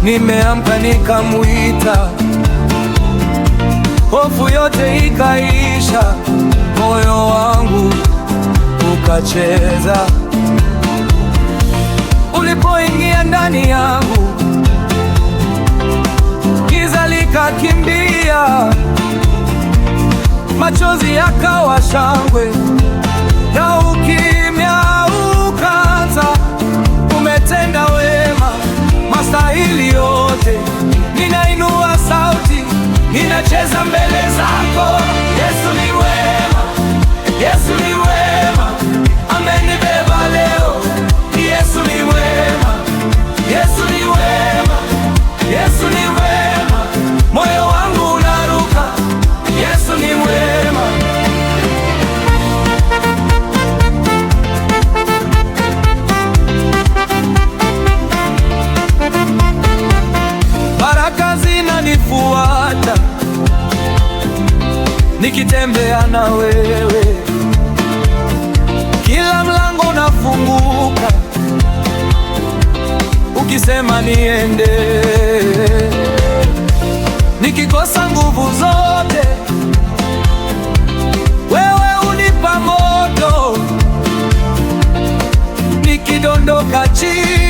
Nimeamka nikamuita, hofu yote ikaisha, moyo wangu ukacheza. Ulipoingia ndani yangu, giza likakimbia, machozi yakawa shangwe na ukimya ukaanza. Umetenda wema, mastahili yote. Ninainua sauti, ninacheza mbele zako. Yesu ni wema, Yesu ni wema, amenibeba leo. Yesu ni wema, Yesu ni wema, Yesu ni wema, moyo wangu unaruka. Yesu ni wema. Baraka zinanifuata nikitembea na wewe, kila mlango unafunguka ukisema niende. Nikikosa nguvu zote, wewe unipa moto. Nikidondoka chini,